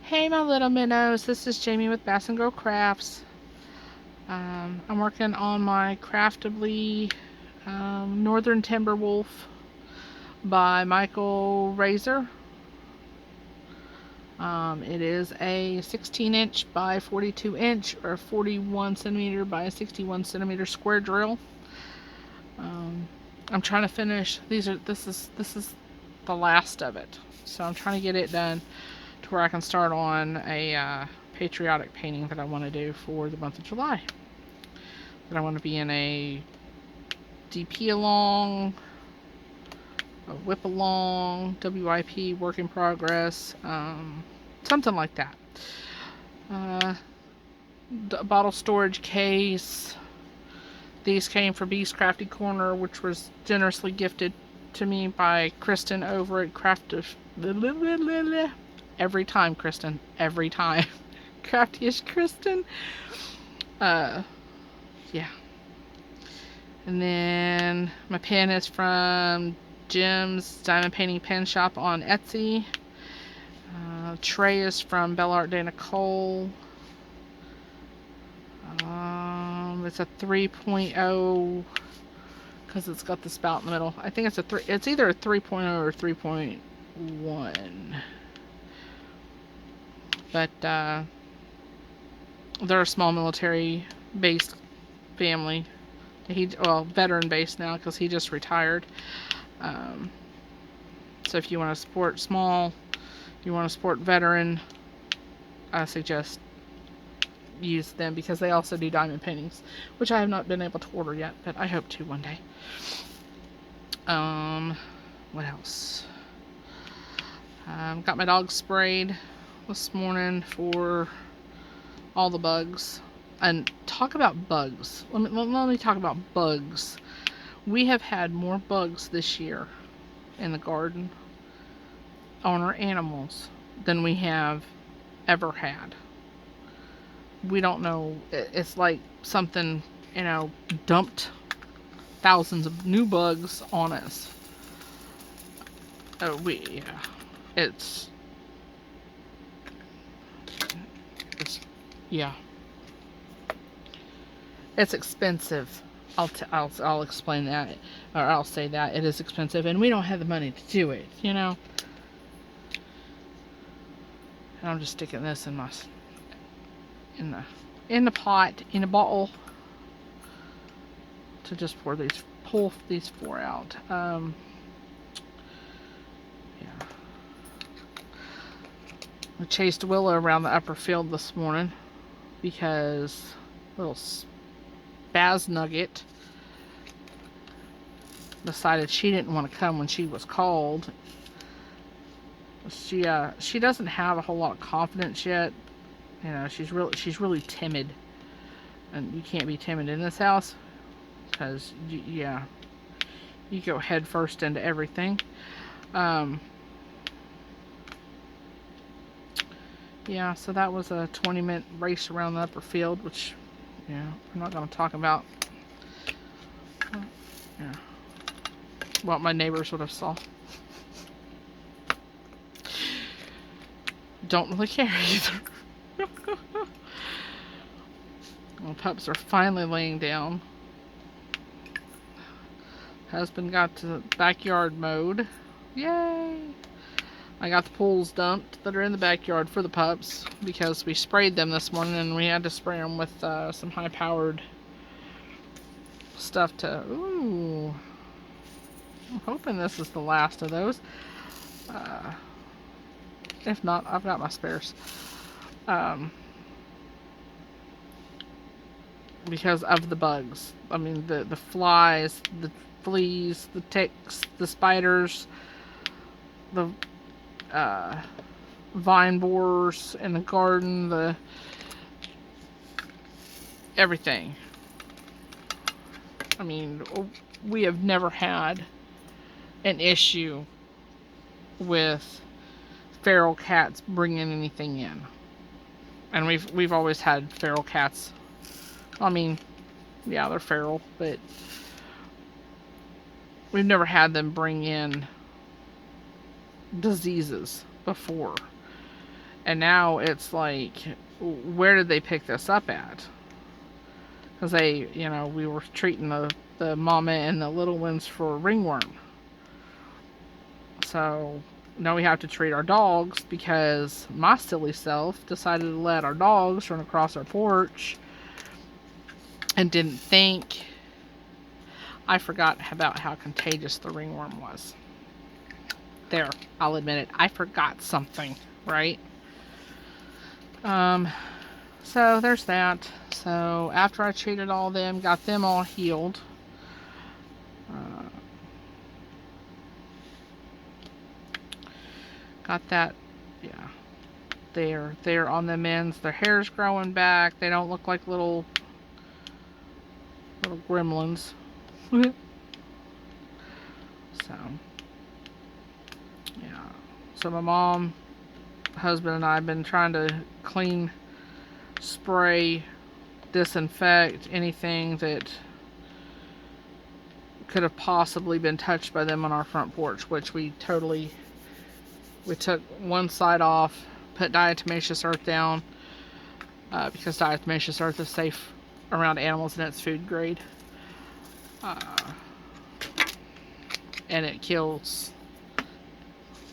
Hey my little minnows, this is Jamie with Bass and Girl Crafts. I'm working on my Craftibly Northern Timberwolf by Michael Razor. It is a 16-inch by 42-inch or 41 centimeter by 61 centimeter square drill. I'm trying to finish. This is the last of it, so I'm trying to get it done to where I can start on a patriotic painting that I want to do for the month of July. That I want to be in a DP along, a WIP along, WIP work in progress, something like that. A bottle storage case. These came from Bee's Crafty Corner, which was generously gifted to me by Kristyn over at Craftibly. Every time, Kristyn. Every time. Crafty ishKristyn. Yeah. And then my pen is from Jim's Diamond Painting Pen Shop on Etsy. Tray is from Belle Art de Nicole. It's a 3.0 because it's got the spout in the middle. I think it's either a 3.0 or 3.1. But they're a small military-based family. Veteran-based now because he just retired. So if you want to support small, you want to support veteran, I suggest use them because they also do diamond paintings, which I have not been able to order yet, but I hope to one day. What else? Got my dog sprayed this morning for all the bugs. And talk about bugs. Let me talk about bugs. We have had more bugs this year in the garden on our animals than we have ever had. We don't know. It's like something, dumped thousands of new bugs on us. It's yeah. It's expensive. I'll explain that, or I'll say that it is expensive, and we don't have the money to do it. And I'm just sticking this in the pot in a bottle to just pull these four out. Yeah. I chased Willow around the upper field this morning because little Spaz Nugget decided she didn't want to come when she was called. She doesn't have a whole lot of confidence yet. She's really timid, and you can't be timid in this house because you go head first into everything. Yeah, so that was a 20-minute race around the upper field, which I'm not going to talk about. What my neighbors would have saw. Don't really care either. Well, pups are finally laying down. Husband got to backyard mode. Yay! I got the pools dumped that are in the backyard for the pups because we sprayed them this morning and we had to spray them with some high-powered stuff to... Ooh. I'm hoping this is the last of those. If not, I've got my spares. Because of the bugs. I mean, the flies, the fleas, the ticks, the spiders, the vine borers in the garden, everything. I mean, we have never had an issue with feral cats bringing anything in, and we've always had feral cats. I mean, yeah, they're feral, but we've never had them bring in diseases before. And now it's like, where did they pick this up at? Because they, we were treating the mama and the little ones for ringworm. So now we have to treat our dogs because my silly self decided to let our dogs run across our porch and didn't think. I forgot about how contagious the ringworm was. There, I'll admit it. I forgot something, right? So there's that. So after I treated all of them, got them all healed. Got that, yeah. They're on the mends. Their hair's growing back. They don't look like little gremlins. So, yeah. So my mom, husband, and I have been trying to clean, spray, disinfect anything that could have possibly been touched by them on our front porch, which we took one side off, put diatomaceous earth down, because diatomaceous earth is safe around animals and it's food grade. And it kills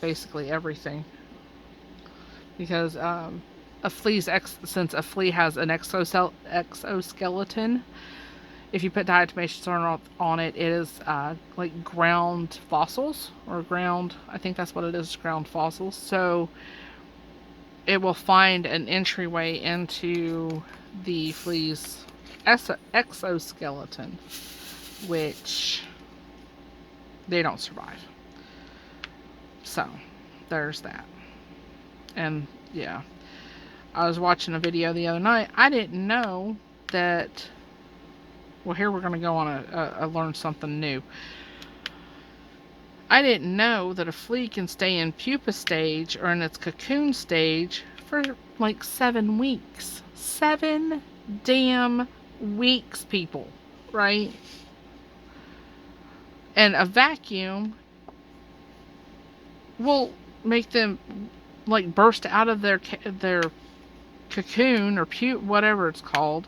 basically everything. Because since a flea has an exoskeleton, if you put diatomaceous earth on it, it is like ground fossils, or I think that's what it is, ground fossils. So it will find an entryway into the flea's exoskeleton, which they don't survive. So there's that. And yeah, I was watching a video the other night. I didn't know that. Well, here we're going to go on a learn something new. I didn't know that a flea can stay in pupa stage or in its cocoon stage for like 7 weeks. 7 damn weeks, people, right? And a vacuum will make them like burst out of their cocoon or whatever it's called,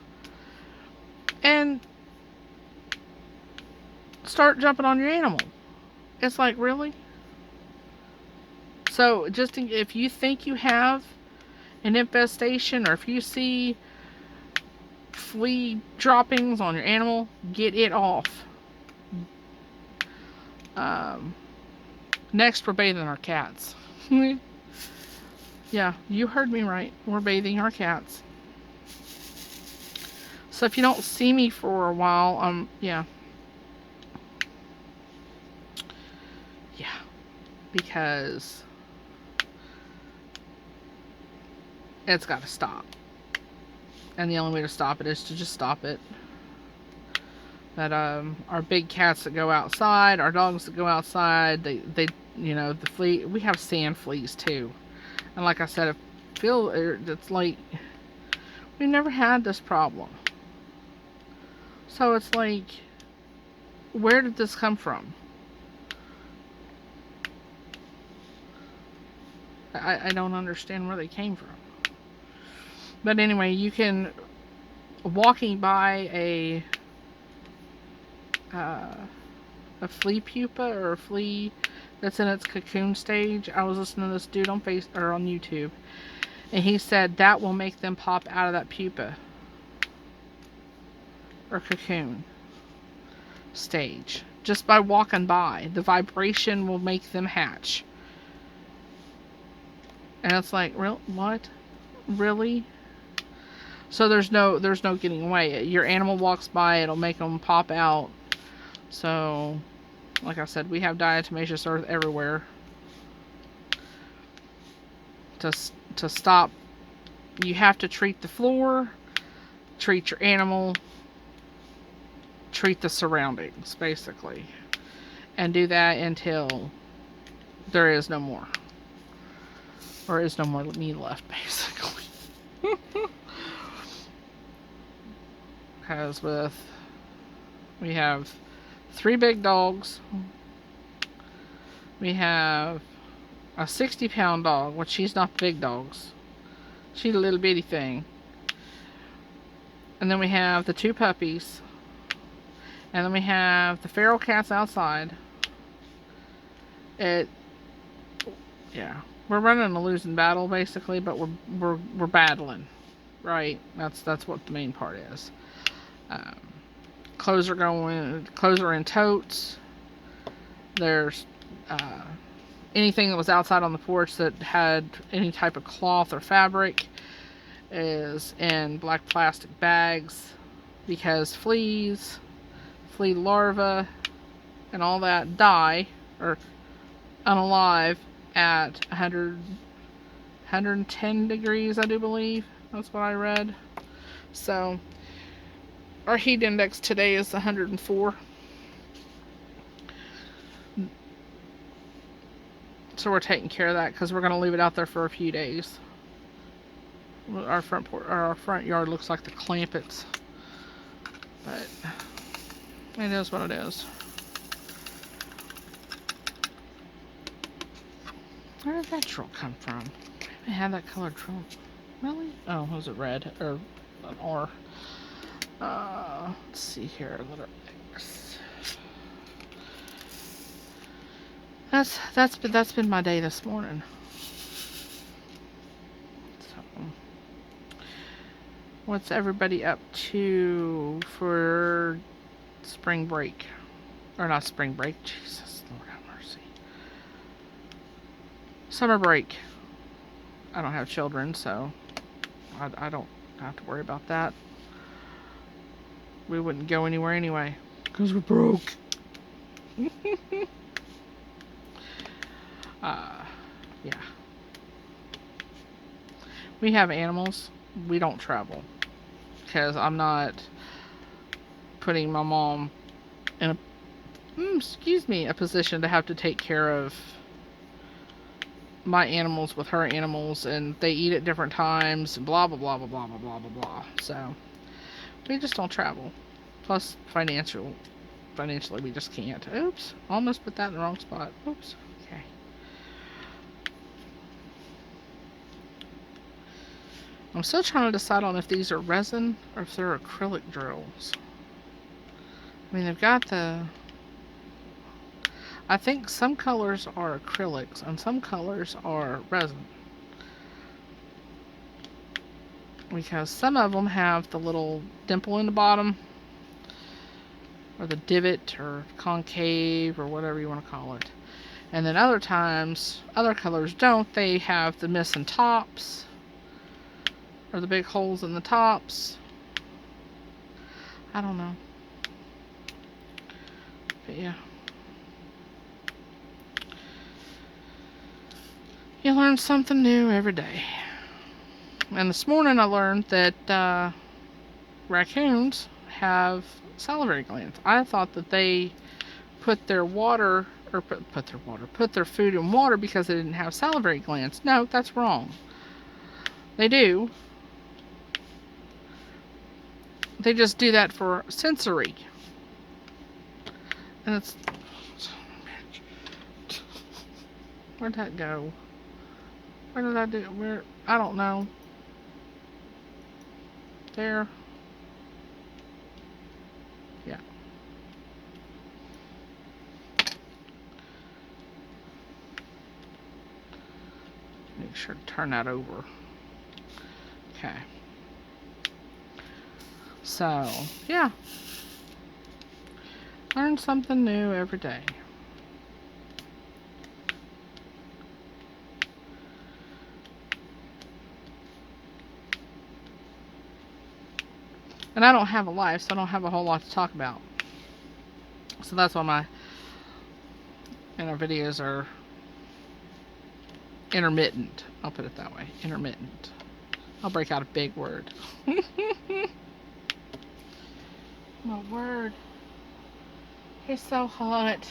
and start jumping on your animal. It's like, really? So just if you think you have an infestation, or if you see flea droppings on your animal, get it off. Next, we're bathing our cats. Yeah, you heard me right. We're bathing our cats. So if you don't see me for a while, yeah. Because it's got to stop. And the only way to stop it is to just stop it. But our big cats that go outside, our dogs that go outside, they the flea, we have sand fleas too. And like I said, it's like we never had this problem. So it's like, where did this come from? I don't understand where they came from. But anyway, you can, walking by a flea pupa, or a flea that's in its cocoon stage. I was listening to this dude on YouTube, and he said that will make them pop out of that pupa or cocoon stage just by walking by. The vibration will make them hatch. And it's like, what? Really? So there's no getting away. Your animal walks by, it'll make them pop out. So, like I said, we have diatomaceous earth everywhere to stop. You have to treat the floor, treat your animal, treat the surroundings, basically. And do that until there is no more. Or is no more me left, basically. Because we have 3 big dogs. We have a 60-pound dog, which she's not big dogs. She's a little bitty thing. And then we have the 2 puppies. And then we have the feral cats outside. Yeah, we're running a losing battle basically, but we're battling, right? That's what the main part is. Clothes are in totes. There's anything that was outside on the porch that had any type of cloth or fabric is in black plastic bags, because flea larvae, and all that die or unalive at 110 degrees, I do believe. That's what I read. So our heat index today is 104. So we're taking care of that because we're going to leave it out there for a few days. Our front yard looks like the Clampets, but it is what it is. Where did that drill come from? I had that colored drill. Really? Oh, was it red or an R? Let's see here, letter X. That's been my day this morning. So, what's everybody up to for spring break? Or not spring break? Jesus, Lord have mercy. Summer break. I don't have children, so I don't have to worry about that. We wouldn't go anywhere anyway, because we're broke. Yeah. We have animals. We don't travel, because I'm not putting my mom in a position to have to take care of my animals with her animals, and they eat at different times, and blah blah blah blah blah blah blah blah blah. So we just don't travel. Plus financially we just can't. Oops, almost put that in the wrong spot. Oops. Okay. I'm still trying to decide on if these are resin or if they're acrylic drills. I mean, they've got I think some colors are acrylics and some colors are resin. Because some of them have the little dimple in the bottom, or the divot, or concave, or whatever you want to call it. And then other times, other colors don't. They have the missing tops, or the big holes in the tops. I don't know. But yeah. You learn something new every day. And this morning I learned that raccoons have salivary glands. I thought that they put their water, or put their food in water because they didn't have salivary glands. No, that's wrong. They do. They just do that for sensory. And it's... Where'd that go? Where did I do it? Where? I don't know. There. Yeah. Make sure to turn that over. Okay. So, yeah. Learn something new every day. And I don't have a life, so I don't have a whole lot to talk about. So that's why my videos are intermittent. I'll put it that way. Intermittent. I'll break out a big word. My word. It's so hot.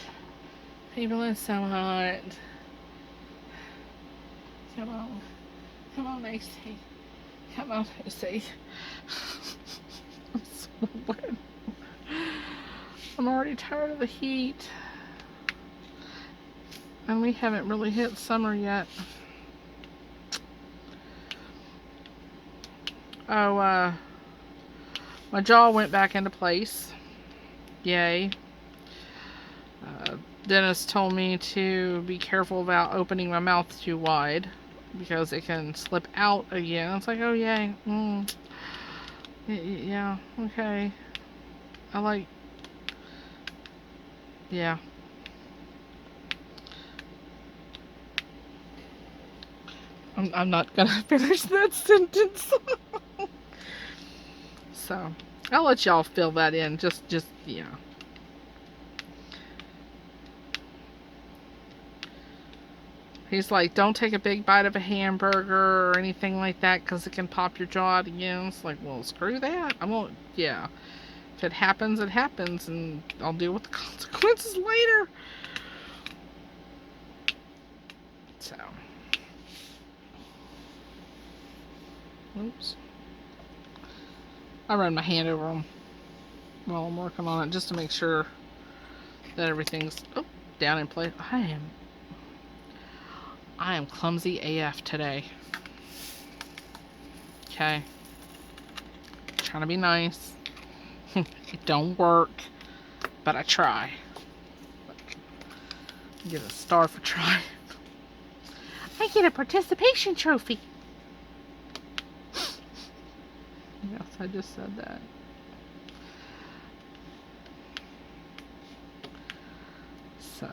People, it's so hot. Come on. Come on, AC. Come on, AC. I'm so wet. I'm already tired of the heat. And we haven't really hit summer yet. Oh, my jaw went back into place. Yay. Dennis told me to be careful about opening my mouth too wide because it can slip out again. It's like, oh, yay. Yeah, okay. I like... Yeah. I'm not gonna finish that sentence. So, I'll let y'all fill that in. Just, yeah. He's like, don't take a big bite of a hamburger or anything like that because it can pop your jaw out again. It's like, well, screw that. I won't, yeah. If it happens, it happens, and I'll deal with the consequences later. So. Oops. I run my hand over them while I'm working on it just to make sure that everything's down in place. I am clumsy AF today. Okay. Trying to be nice. It don't work, but I try. Get a star for trying. I get a participation trophy. Yes, I just said that. So,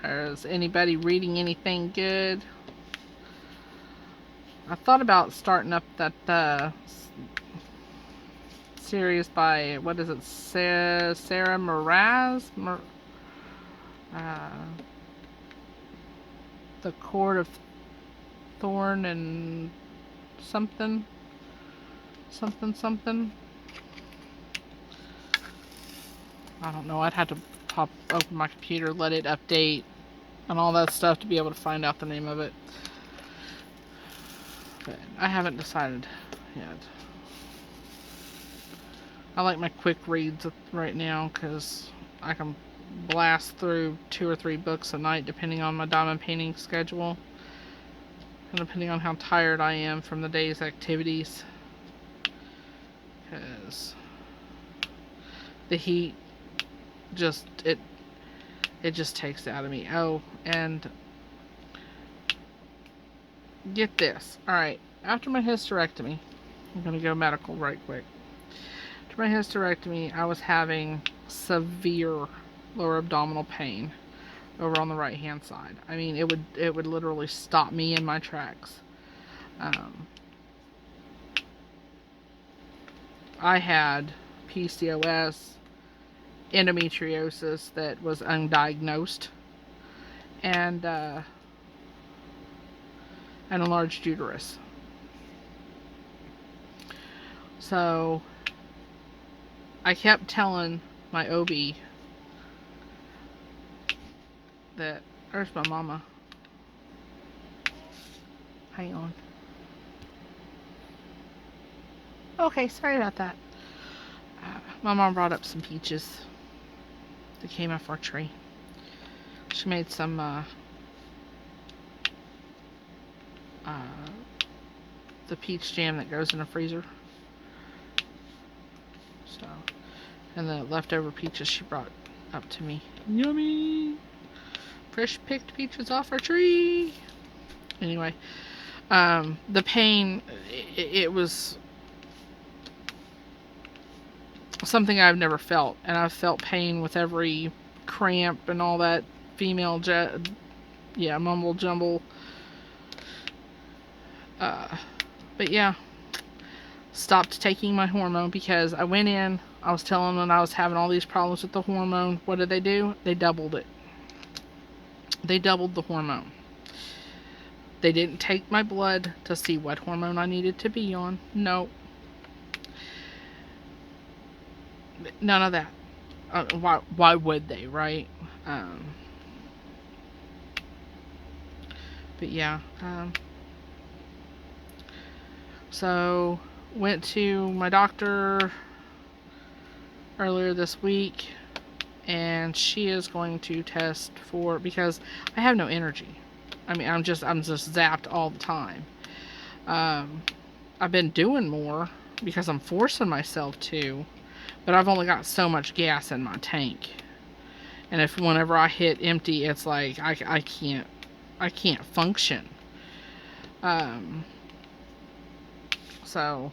is anybody reading anything good? I thought about starting up that series by, what is it, Sarah Moraz? The Court of Thorn and something. I don't know. I'd have to open my computer, let it update, and all that stuff to be able to find out the name of it. But I haven't decided yet. I like my quick reads right now because I can blast through 2 or 3 books a night depending on my diamond painting schedule and depending on how tired I am from the day's activities, because the heat just it just takes it out of me. Oh, and get this. Alright, after my hysterectomy, I'm gonna go medical right quick. After my hysterectomy, I was having severe lower abdominal pain over on the right hand side. I mean, it would literally stop me in my tracks. I had PCOS, endometriosis that was undiagnosed, and an enlarged uterus. So I kept telling my OB that, where's my mama? Hang on. Okay, sorry about that. My mom brought up some peaches that came off our tree. She made some the peach jam that goes in the freezer. So, and the leftover peaches she brought up to me. Yummy! Fresh picked peaches off our tree. Anyway, the pain, it was something I've never felt, and I've felt pain with every cramp and all that female mumble jumble. But yeah, stopped taking my hormone because I went in, I was telling them I was having all these problems with the hormone. What did they do? They doubled it. They doubled the hormone. They didn't take my blood to see what hormone I needed to be on. No. None of that. Why would they, right? But yeah. So, went to my doctor earlier this week, and she is going to test for, because I have no energy. I mean, I'm just zapped all the time. I've been doing more because I'm forcing myself to, but I've only got so much gas in my tank. And if whenever I hit empty, it's like I can't function. So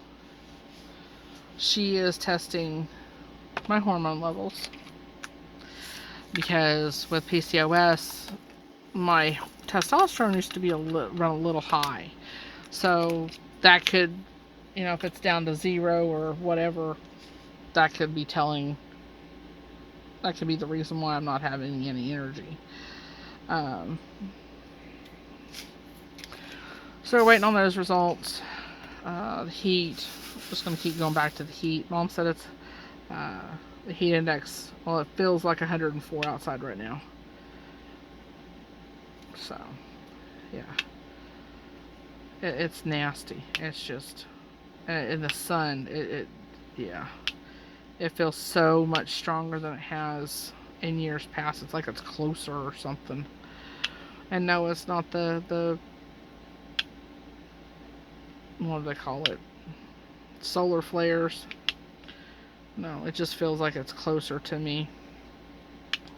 she is testing my hormone levels because with PCOS, my testosterone used to be run a little high. So that could, if it's down to 0 or whatever, that could be telling. That could be the reason why I'm not having any energy. So we're waiting on those results. The heat. Just going to keep going back to the heat. Mom said it's the heat index. Well, it feels like 104 outside right now. So, yeah. It's nasty. It's just in the sun. Yeah. It feels so much stronger than it has in years past. It's like it's closer or something. And no, it's not the what do they call it? Solar flares. No, it just feels like it's closer to me.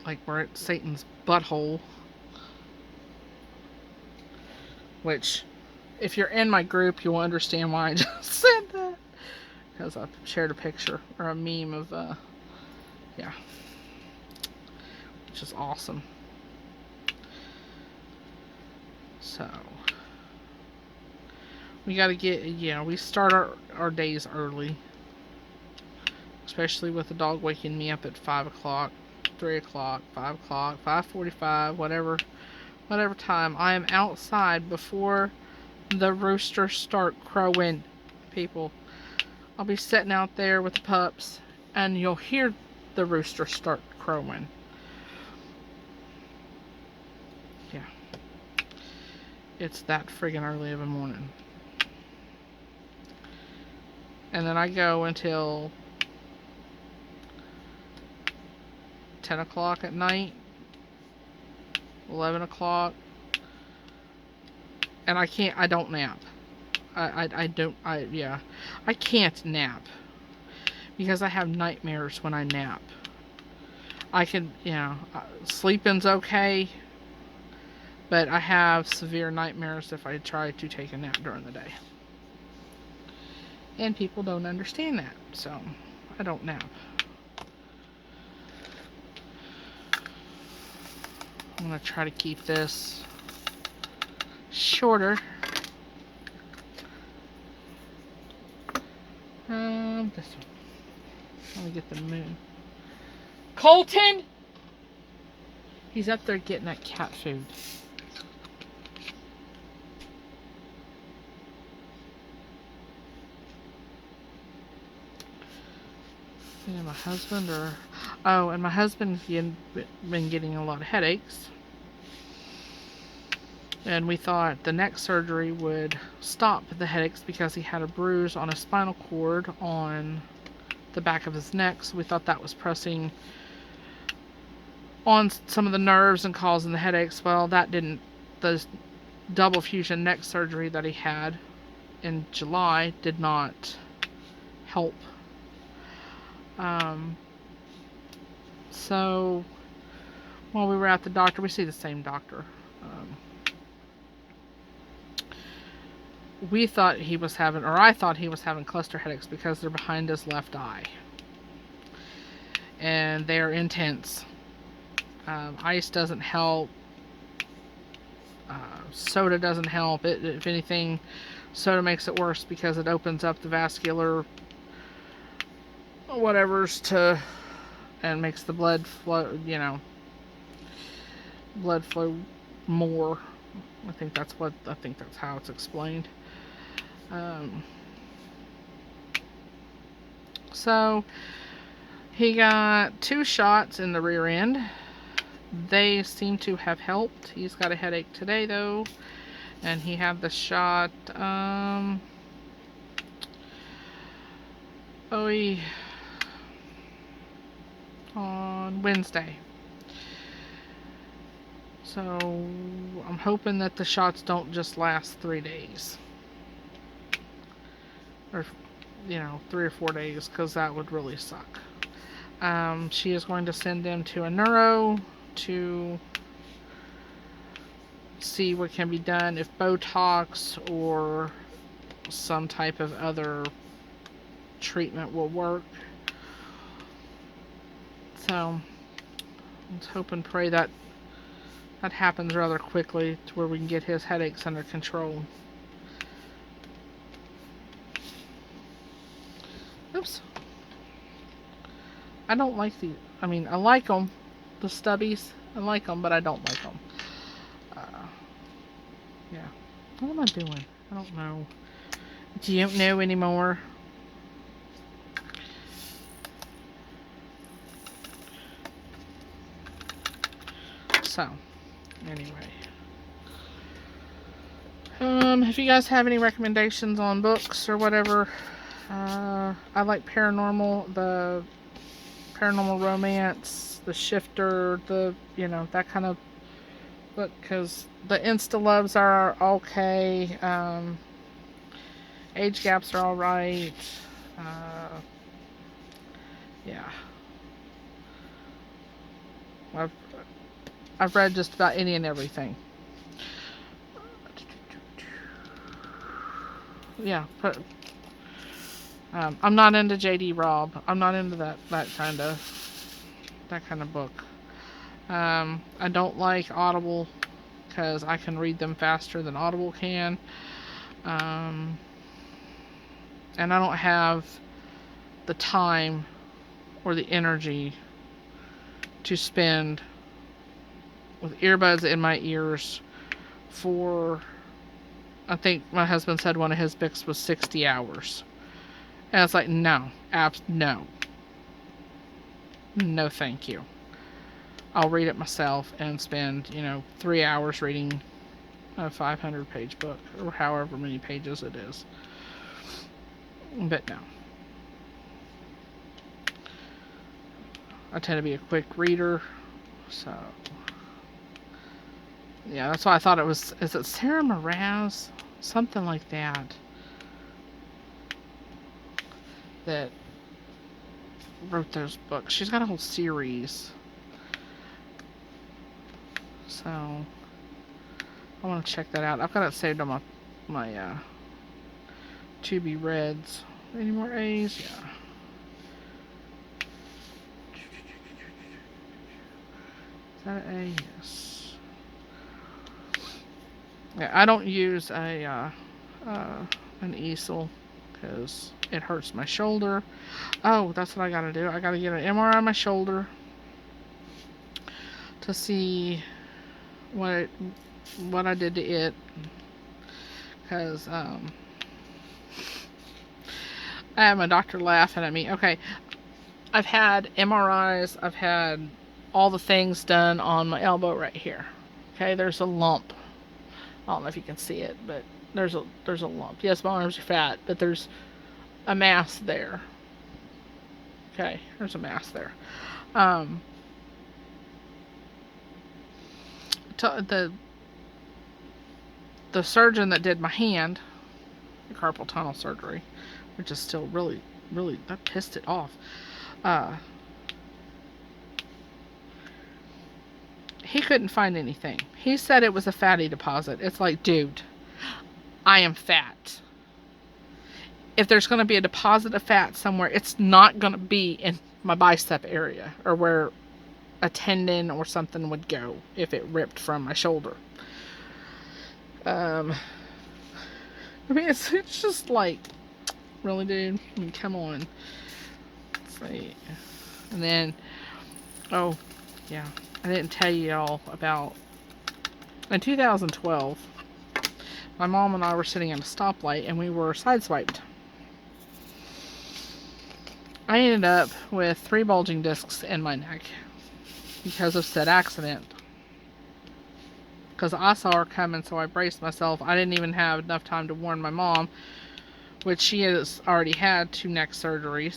Like we're at Satan's butthole. Which, if you're in my group, you'll understand why I just said that. Because I shared a picture or a meme of, yeah. Which is awesome. So, we got to get, we start our days early. Especially with the dog waking me up at 5 o'clock, 3 o'clock, 5 o'clock, 5:45, whatever time. I am outside before the roosters start crowing, people. I'll be sitting out there with the pups, and you'll hear the rooster start crowing. Yeah. It's that friggin' early of a morning. And then I go until 10 o'clock at night, 11 o'clock, and I don't nap. I can't nap because I have nightmares when I nap. I can, sleeping's okay, but I have severe nightmares if I try to take a nap during the day. And people don't understand that, so I don't nap. I'm going to try to keep this shorter. This one. Let me get the moon. Colton! He's up there getting that cat food. And my husband and my husband's been getting a lot of headaches. And we thought the neck surgery would stop the headaches because he had a bruise on his spinal cord on the back of his neck. So we thought that was pressing on some of the nerves and causing the headaches. Well, that didn't. The double fusion neck surgery that he had in July did not help. So while we were at the doctor, we see the same doctor. I thought he was having cluster headaches because they're behind his left eye. And they're intense. Ice doesn't help. Soda doesn't help. If anything, soda makes it worse because it opens up the vascular whatever's and makes the blood flow, blood flow more. I think that's how it's explained. So he got 2 shots in the rear end. They seem to have helped. He's got a headache today though, and he had the shot on Wednesday. So I'm hoping that the shots don't just last 3 days. or, you know, 3 or 4 days, because that would really suck. She is going to send them to a neuro to see what can be done, if Botox or some type of other treatment will work. So let's hope and pray that that happens rather quickly to where we can get his headaches under control. Oops. I don't like these. I mean, I like them, the stubbies. I like them, but I don't like them. Yeah. What am I doing? I don't know. Do you know anymore? So, anyway. If you guys have any recommendations on books or whatever, I like paranormal, the paranormal romance, the shifter, the, you know, that kind of book, because the insta loves are okay. Age gaps are alright. Yeah. I've read just about any and everything. Yeah, but I'm not into J.D. Robb. I'm not into that kind of book. I don't like Audible because I can read them faster than Audible can. And I don't have the time or the energy to spend with earbuds in my ears for, I think my husband said one of his books was 60 hours. And it's like, no, no. No, thank you. I'll read it myself and spend, 3 hours reading a 500-page book, or however many pages it is. But no. I tend to be a quick reader, so yeah, that's why I thought it was, is it Sarah Mraz? Something like that. That wrote those books. She's got a whole series. So I want to check that out. I've got it saved on my to be reads. Any more A's? Yeah. Is that an A? Yes. Yeah, I don't use an easel because it hurts my shoulder. Oh, that's what I gotta do. I gotta get an MRI on my shoulder to see what I did to it, because I had my doctor laughing at me. Okay, I've had MRIs, I've had all the things done on my elbow right here. Okay, there's a lump. I don't know if you can see it, but there's a lump. Yes, my arms are fat, but there's a mass there. Okay, there's a mass there. The surgeon that did my hand, the carpal tunnel surgery, which is still really, that pissed it off. He couldn't find anything. He said it was a fatty deposit. It's like, dude, I am fat. If there's going to be a deposit of fat somewhere, it's not going to be in my bicep area or where a tendon or something would go if it ripped from my shoulder. I mean, it's just like, really, dude? I mean, come on. Let's see. And then, oh, yeah, I didn't tell you all about, in 2012, my mom and I were sitting at a stoplight and we were sideswiped. I ended up with 3 bulging discs in my neck because of said accident. Because I saw her coming, so I braced myself. I didn't even have enough time to warn my mom, which she has already had 2 neck surgeries,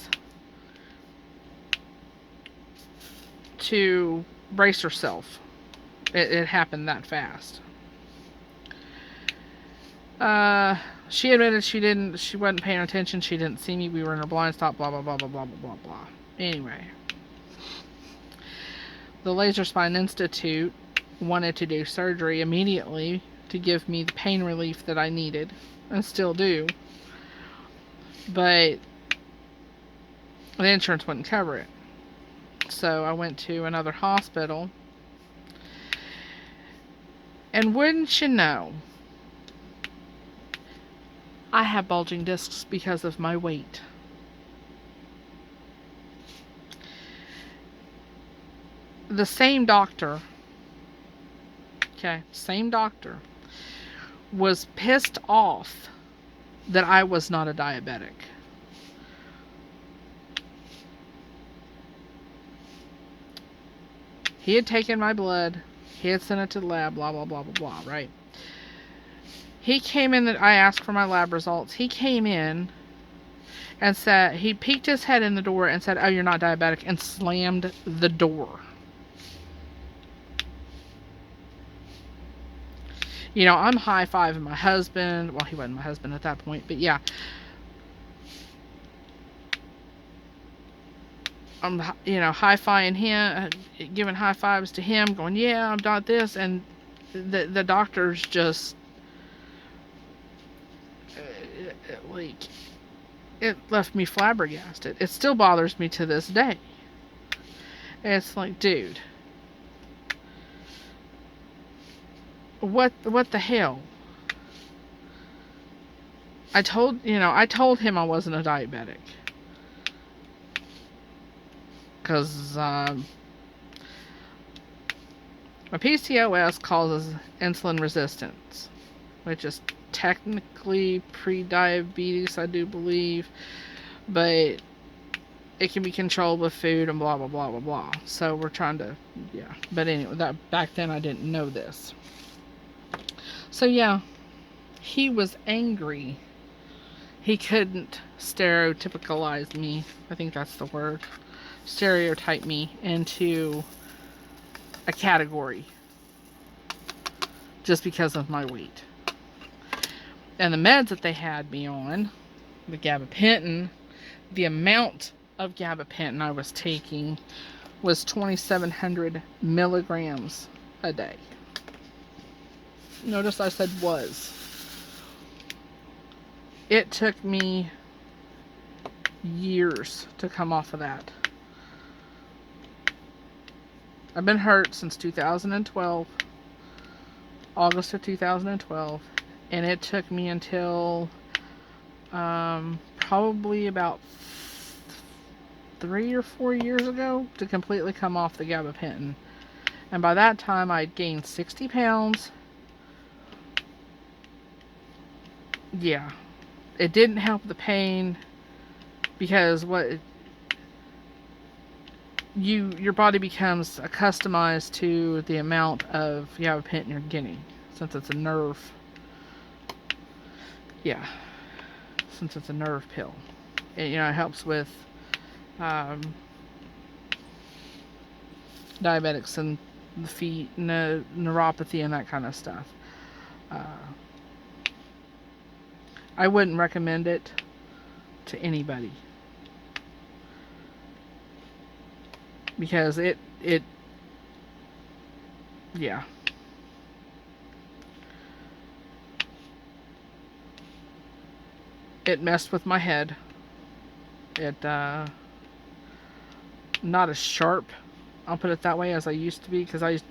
to brace herself. It happened that fast. She admitted she wasn't paying attention. She didn't see me. We were in her blind spot, blah, blah, blah, blah, blah, blah, blah. Anyway. The Laser Spine Institute wanted to do surgery immediately to give me the pain relief that I needed, and still do. But the insurance wouldn't cover it. So I went to another hospital. And wouldn't you know, I have bulging discs because of my weight. The same doctor, was pissed off that I was not a diabetic. He had taken my blood. He had sent it to the lab, blah, blah, blah, blah, blah, right? He came in, I asked for my lab results. He came in and said, he peeked his head in the door and said, "Oh, you're not diabetic," and slammed the door. You know, I'm high-fiving my husband. Well, he wasn't my husband at that point, but yeah. I'm, you know, high-fiving him, giving high fives to him, going, "Yeah, I'm not this," and the doctor's just like, it left me flabbergasted. It still bothers me to this day. It's like, dude, what the hell? I told him I wasn't a diabetic. Because my PCOS causes insulin resistance, which is technically pre-diabetes, I do believe, but it can be controlled with food and blah, blah, blah, blah, blah. So we're trying to, yeah. But anyway, back then I didn't know this. So yeah, he was angry. He couldn't stereotypicalize me. I think that's the word. Stereotype me into a category just because of my weight. And the meds that they had me on, the gabapentin, the amount of gabapentin I was taking was 2,700 milligrams a day. Notice I said was. It took me years to come off of that. I've been hurt since 2012, August of 2012, and it took me until probably about 3 or 4 years ago to completely come off the gabapentin. And by that time, I'd gained 60 pounds. Yeah, it didn't help the pain because your body becomes accustomed to the amount of gabapentin you're getting, since it's a nerve. Yeah, since it's a nerve pill, it helps with diabetics and the feet, neuropathy, and that kind of stuff. I wouldn't recommend it to anybody. Because it yeah. It messed with my head. It, not as sharp, I'll put it that way, as I used to be, because I used